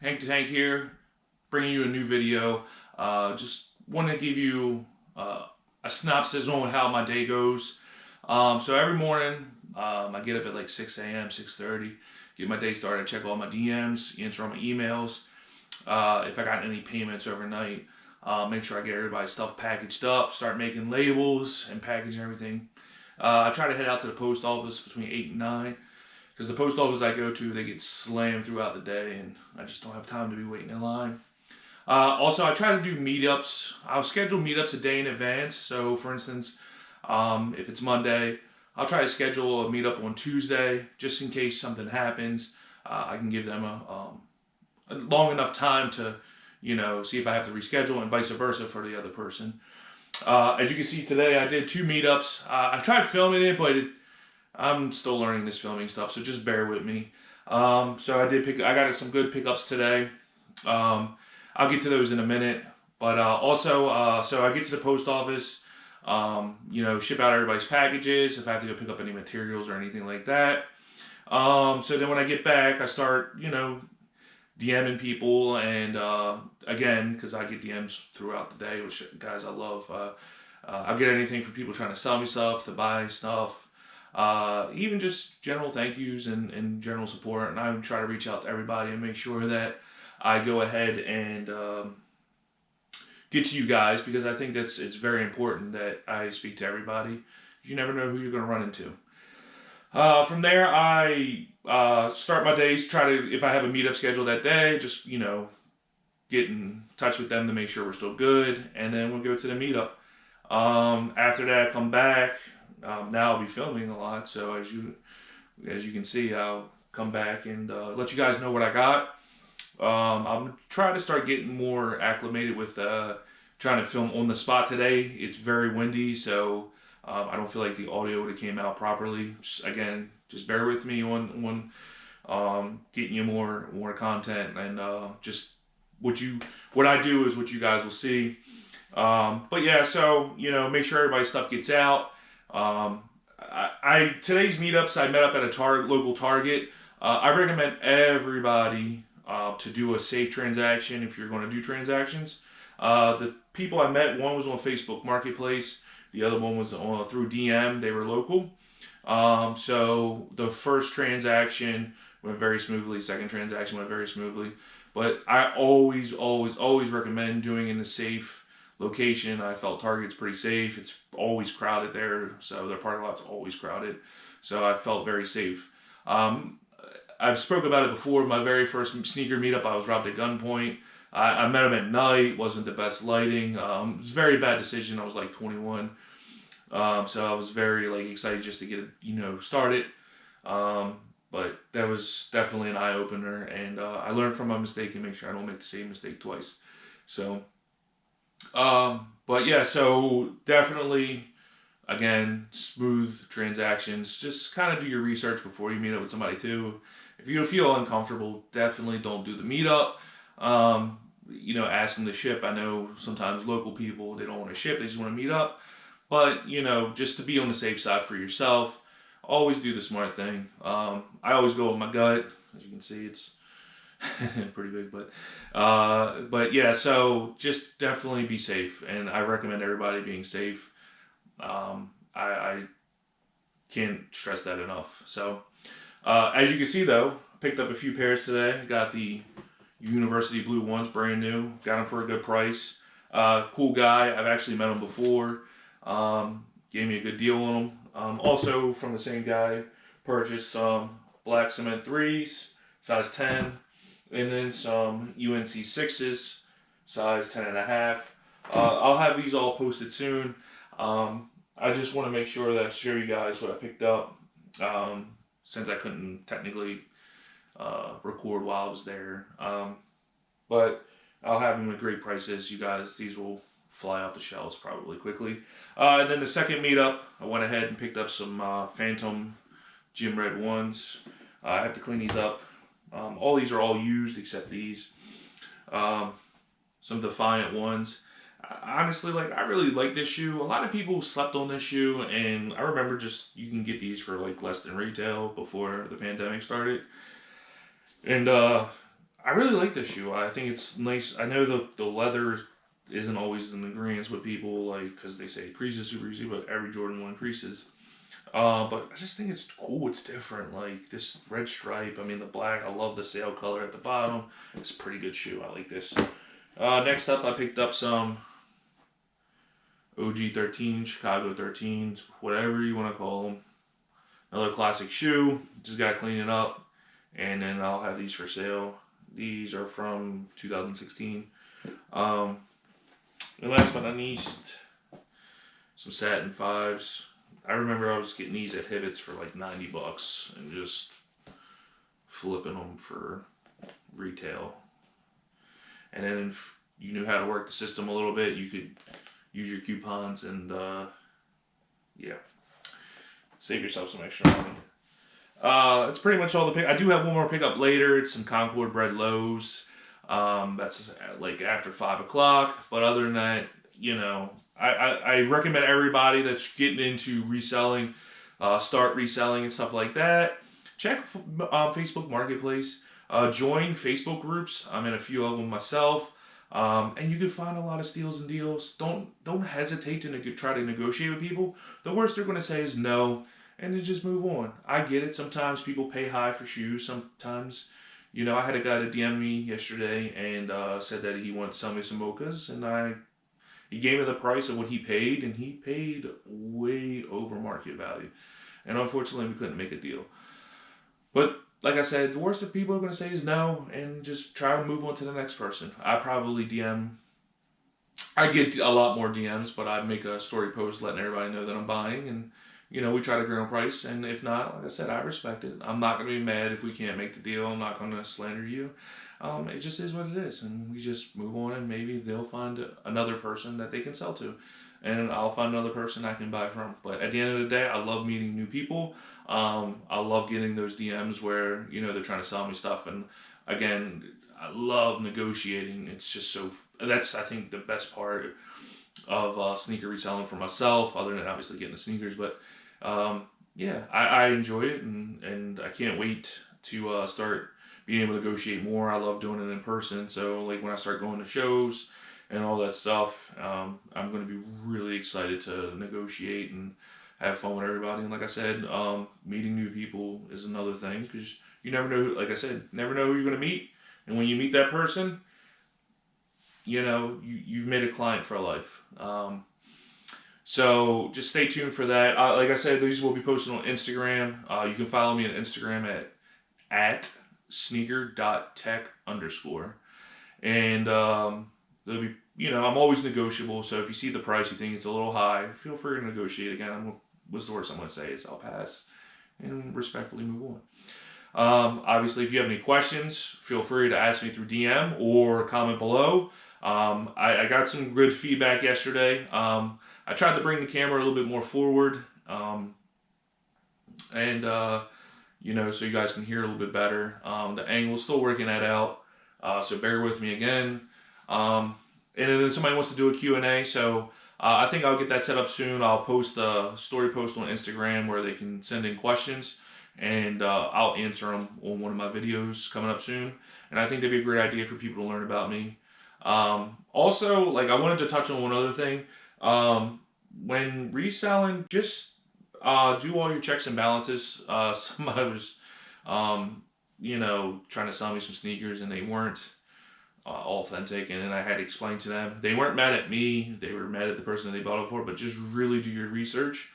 Hank the Tank here, bringing you a new video. Just want to give you a synopsis on how my day goes. So every morning, I get up at like 6 a.m., 6:30, get my day started, check all my DMs, answer all my emails. If I got any payments overnight, make sure I get everybody's stuff packaged up, start making labels and packaging everything. I try to head out to the post office between 8 and 9. Because the post office I go to, they get slammed throughout the day, and I just don't have time to be waiting in line. Also, I try to do meetups. I'll schedule meetups a day in advance. So, for instance, if it's Monday, I'll try to schedule a meetup on Tuesday, just in case something happens. I can give them a long enough time to, see if I have to reschedule, and vice versa for the other person. As you can see today, I did 2 meetups. I tried filming it, but I'm still learning this filming stuff, so just bear with me. So I got some good pickups today. I'll get to those in a minute. But also, so I get to the post office, ship out everybody's packages if I have to go pick up any materials or anything like that. So then when I get back, I start, DMing people, and again, because I get DMs throughout the day, which, guys, I love. I'll get anything from people trying to sell me stuff, to buy stuff. Even just general thank yous and general support, and I would try to reach out to everybody and make sure that I go ahead and get to you guys, because I think it's very important that I speak to everybody. You never know who you're going to run into. From there, I start my days, if I have a meetup scheduled that day, just, get in touch with them to make sure we're still good, and then we'll go to the meetup. After that, I come back. Now I'll be filming a lot, so as you can see, I'll come back and let you guys know what I got. I'm trying to start getting more acclimated with trying to film on the spot today. It's very windy, so I don't feel like the audio would have came out properly. Just bear with me on getting you more content, and just what I do is what you guys will see. But yeah, so make sure everybody's stuff gets out. Today's meetups, I met up at a local Target. I recommend everybody to do a safe transaction if you're going to do transactions. The people I met, one was on Facebook Marketplace, the other one was through DM. They were local. So the first transaction went very smoothly. Second transaction went very smoothly. But I always recommend doing in a safe location. I felt Target's pretty safe. It's always crowded there, so their parking lot's always crowded. So I felt very safe. I've spoke about it before. My very first sneaker meetup, I was robbed at gunpoint. I met him at night. Wasn't the best lighting. It was a very bad decision. I was like 21, so I was very excited just to get it started. But that was definitely an eye opener, and I learned from my mistake and make sure I don't make the same mistake twice. So. But yeah, so definitely, again, smooth transactions. Just kind of do your research before you meet up with somebody too. If you feel uncomfortable, definitely don't do the meetup. Ask them to ship. I know sometimes local people, they don't want to ship, they just want to meet up. But, just to be on the safe side for yourself, always do the smart thing. I always go with my gut. As you can see, it's pretty big, but yeah, so just definitely be safe, and I recommend everybody being safe. I can't stress that enough. So as you can see, though, I picked up a few pairs today. I got the University Blue ones, brand new. Got them for a good price. Cool guy. I've actually met him before. Gave me a good deal on them. Also from the same guy, purchased some black cement 3s, size 10. And then some UNC 6s, size 10.5. I'll have these all posted soon. I just want to make sure that I show you guys what I picked up, since I couldn't technically record while I was there. But I'll have them at great prices. You guys, these will fly off the shelves probably quickly. And then the second meetup, I went ahead and picked up some Phantom Gym Red ones. I have to clean these up. All these are all used except these. Some Defiant ones. Honestly, I really like this shoe. A lot of people slept on this shoe, and I remember you can get these for less than retail before the pandemic started. And I really like this shoe. I think it's nice. I know the leather isn't always in agreement with people, like, because they say creases super easy, but every Jordan 1 creases. But I just think it's cool. It's different. Like this red stripe. I mean, the black. I love the sail color at the bottom. It's a pretty good shoe. I like this. Next up, I picked up some OG 13, Chicago 13s, whatever you want to call them. Another classic shoe. Just got to clean it up. And then I'll have these for sale. These are from 2016. And last but not least, some satin 5s. I remember I was getting these at Hibbett's for like $90 and just flipping them for retail. And then if you knew how to work the system a little bit, you could use your coupons and yeah, save yourself some extra money. That's pretty much all the pick. I do have one more pickup later. It's some Concord bread loaves. That's like after 5 o'clock. But other than that, you know, I recommend everybody that's getting into reselling, start reselling and stuff like that. Check Facebook Marketplace. Join Facebook groups. I'm in a few of them myself. And you can find a lot of steals and deals. Don't hesitate to try to negotiate with people. The worst they're going to say is no, and then just move on. I get it. Sometimes people pay high for shoes. Sometimes, you know, I had a guy that DM'd me yesterday and said that he wanted to sell me some mochas, and he gave me the price of what he paid, and he paid way over market value. And unfortunately, we couldn't make a deal. But like I said, the worst that people are going to say is no, and just try to move on to the next person. I probably I get a lot more DMs, but I make a story post letting everybody know that I'm buying, and you know, we try to agree on price, and if not, like I said, I respect it. I'm not going to be mad if we can't make the deal. I'm not going to slander you. It just is what it is, and we just move on, and maybe they'll find another person that they can sell to, and I'll find another person I can buy from. But at the end of the day, I love meeting new people. I love getting those DMs where, you know, they're trying to sell me stuff, and again, I love negotiating. It's just that's, I think, the best part of sneaker reselling for myself, other than obviously getting the sneakers. But yeah, I enjoy it, and I can't wait to start being able to negotiate more. I love doing it in person. So like when I start going to shows and all that stuff, I'm going to be really excited to negotiate and have fun with everybody. And like I said, meeting new people is another thing, because you never know, like I said, never know who you're going to meet. And when you meet that person, you know, you've made a client for life. So just stay tuned for that. Like I said, these will be posted on Instagram. You can follow me on Instagram at sneaker.tech_. And there'll be, you know, I'm always negotiable. So if you see the price, you think it's a little high, feel free to negotiate. Again, what's the worst I'm going to say is I'll pass and respectfully move on. Obviously, if you have any questions, feel free to ask me through DM or comment below. I got some good feedback yesterday. I tried to bring the camera a little bit more forward, you know, so you guys can hear a little bit better. The angle's still working that out, so bear with me again. And then somebody wants to do a Q&A, so I think I'll get that set up soon. I'll post a story post on Instagram where they can send in questions, and I'll answer them on one of my videos coming up soon. And I think that'd be a great idea for people to learn about me. Also, like, I wanted to touch on one other thing. When reselling, just do all your checks and balances. Somebody was, you know, trying to sell me some sneakers, and they weren't authentic, and then I had to explain to them. They weren't mad at me, they were mad at the person that they bought it for, but just really do your research.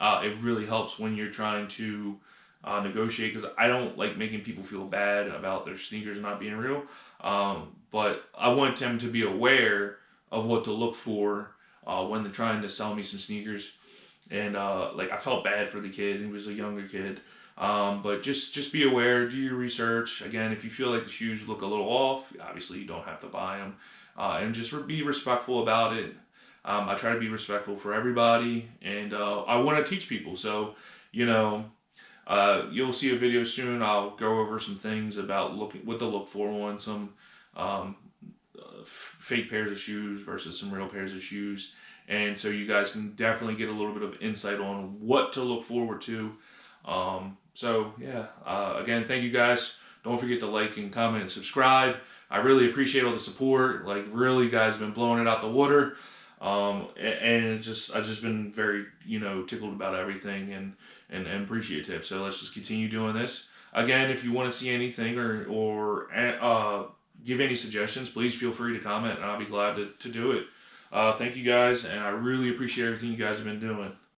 It really helps when you're trying to negotiate, because I don't like making people feel bad about their sneakers not being real. But I want them to be aware of what to look for when they're trying to sell me some sneakers. And like, I felt bad for the kid. He was a younger kid. But just be aware, do your research. Again, if you feel like the shoes look a little off, obviously you don't have to buy them. And just be respectful about it. I try to be respectful for everybody, and I want to teach people. So, you know, you'll see a video soon. I'll go over some things about what to look for on some fake pairs of shoes versus some real pairs of shoes. And so you guys can definitely get a little bit of insight on what to look forward to. So yeah, again, thank you guys. Don't forget to like and comment and subscribe. I really appreciate all the support. Like, really, guys have been blowing it out the water. And I've just been very, tickled about everything and appreciative. So let's just continue doing this. Again, if you want to see anything or give any suggestions, please feel free to comment, and I'll be glad to do it. Thank you guys, and I really appreciate everything you guys have been doing.